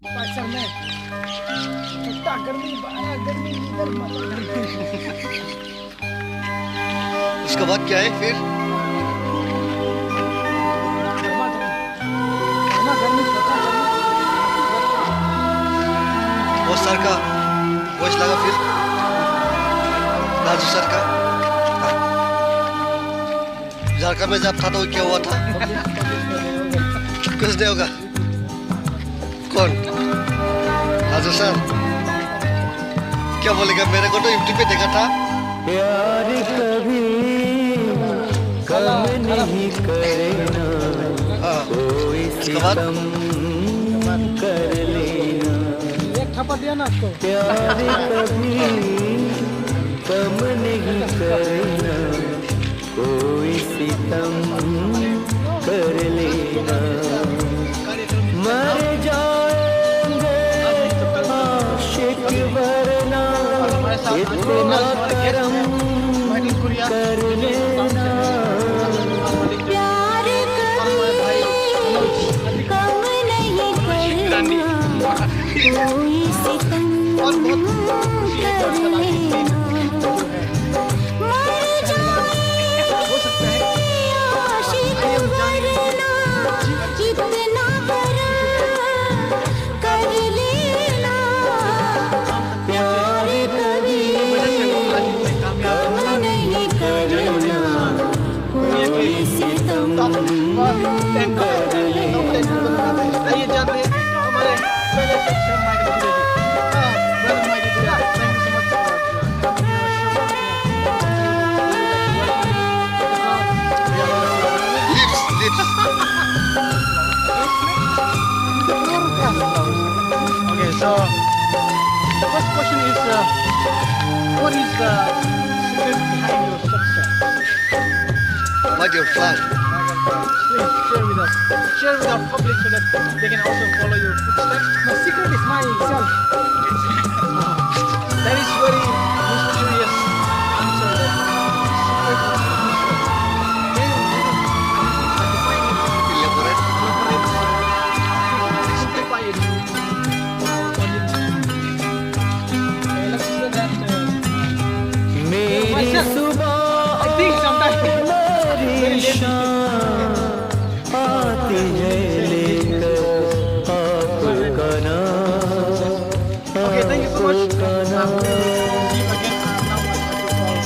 Parcel में छुट्टा गर्मी बाहर गर्मी इधर उसके बाद क्या है फिर? वो सर का वॉइस लगा फिर राजू सर का झारखंड में जब था तो क्या हुआ था? कुछ नहीं होगा। कौन? राजू सर क्या बोलेगा? मेरे को तो यूट्यूब पे देखा था। प्यार कभी कम नहीं करना, कोई सितम कर लेना। एक थप्पड़ दिया ना उसको। प्यार कभी कम नहीं करना, कोई सितम कर लेना। मर जाएंगे आशिक वरना, इतना करम कर लेना। प्यार कभी कम नहीं करना, कोई सितम कर लेना। मर जाएंगे आशिक वरना, इतना करम कर लेना। प्यार कभी कम नहीं करना, कोई सितम कर लेना। आइए जाते हैं हमारे पहले सेक्शन माइक दीजिए। हाँ, ब्रदर माइक दीजिए। Thank you so much. Okay, so the first question is, what is the secret behind your success? My dear friend, Please share with us. Share with our public so that they can also follow your footsteps. My secret is myself. That is very mysterious answer. That secret is elaborate. simplify it. Let's say that. मेरी सुबह I think sometimes मेरी शाम आती है लेकर आपका नाम, Okay, thank you so much. आपका नाम। See you again. Now I have to call.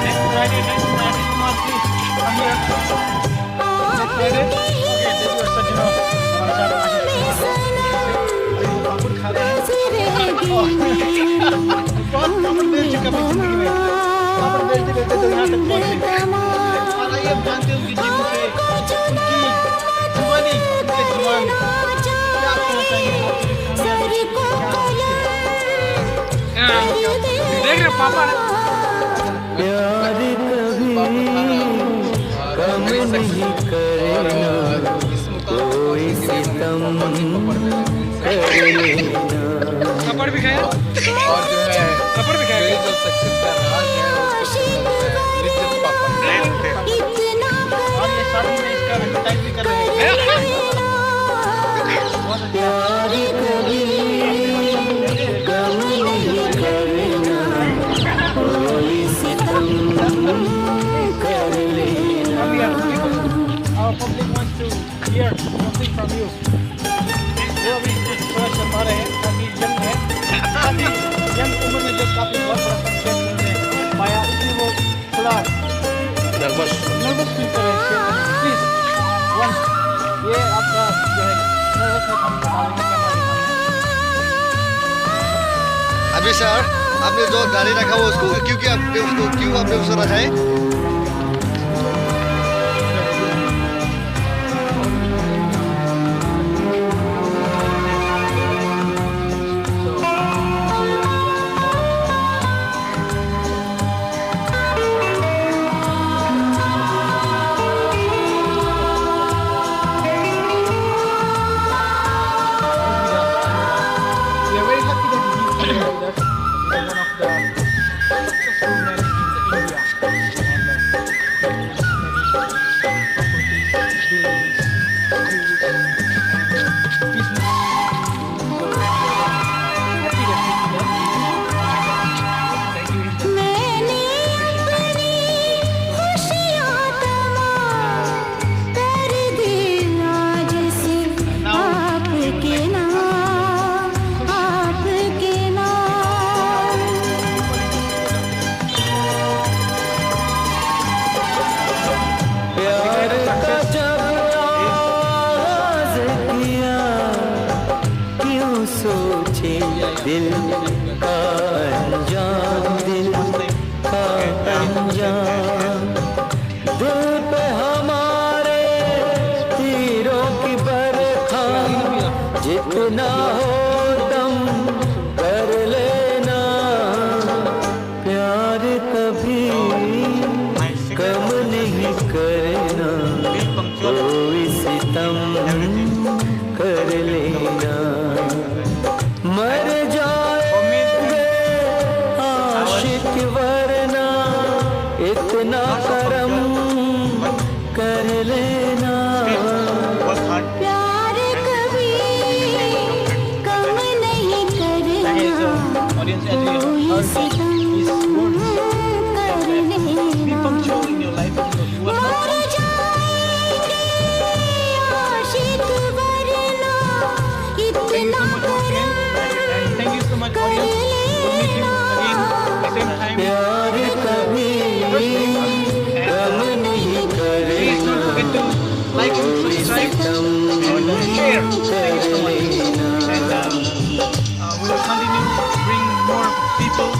Next Friday, Kumar, please come here. Next Friday. Okay, this is Sajino. हमारे साथ आशीष कुमार। पापड़ खा रहे हैं। बहुत पापड़ बेच चुका मैं जिंदगी में। पापड़ बेचते बेचते तो यहाँ तक पहुँच गए। और आइए हम जानते हैं उनकी जीवन से, उनकी जुबानी, उनके जुबान क्या कहना चाहेंगे आपकी कामयाबी को देख रहे पापा प्यार कभी कम नहीं करना, कोई सितम कर लेना। थप्पड़ भी खाया और जो है थप्पड़ भी खाया मेरी जो सक्सेस का राज है उसको लिखित पापा और ये साथ में इसका एडवर्टाइज भी कर रहे हैं बहुत अच्छा प्यार कभी कम नहीं करना, कोई सितम कर लेना। Our public wants to hear something from you. वो अभी कुछ थोड़ा शर्मा रहे हैं, काफी यंग है, काफी यंग उम्र में जो काफी बहुत बड़ा सक्सेस उन्होंने पाया, इसलिए वो थोड़ा नर्वस फील कर रहे हैं। प्लीज वन ये आपका जो है नर्वस है हम बता देंगे हमारे सामने। अभी सर आपने जो दाढ़ी रखा हुआ उसको क्यों आपने उसको रखा है? We are very happy that he's here with us. He's one of the successful men in India. And business. सोचे दिल का अनजान, दिल का अनजान। दिल पे हमारे तीरों की बरखा, जितना हो दम कर लेना। प्यार कभी कम नहीं करना, कोई सितम कर लेना। मर जाएंगे आशिक वरना, इतना करम कर लेना। प्यार कभी कम नहीं करना, Audience, as you कोई heard सितम his words, कर be लेना। punctual in your life because you are not मर जाएंगे आशिक वरना, इतना करम and thank you so much audience. We'll meet you again at the same time. प्यार कभी कम नहीं Please don't forget करना, to like and subscribe and share. Thank you so much. And we will continue to bring more people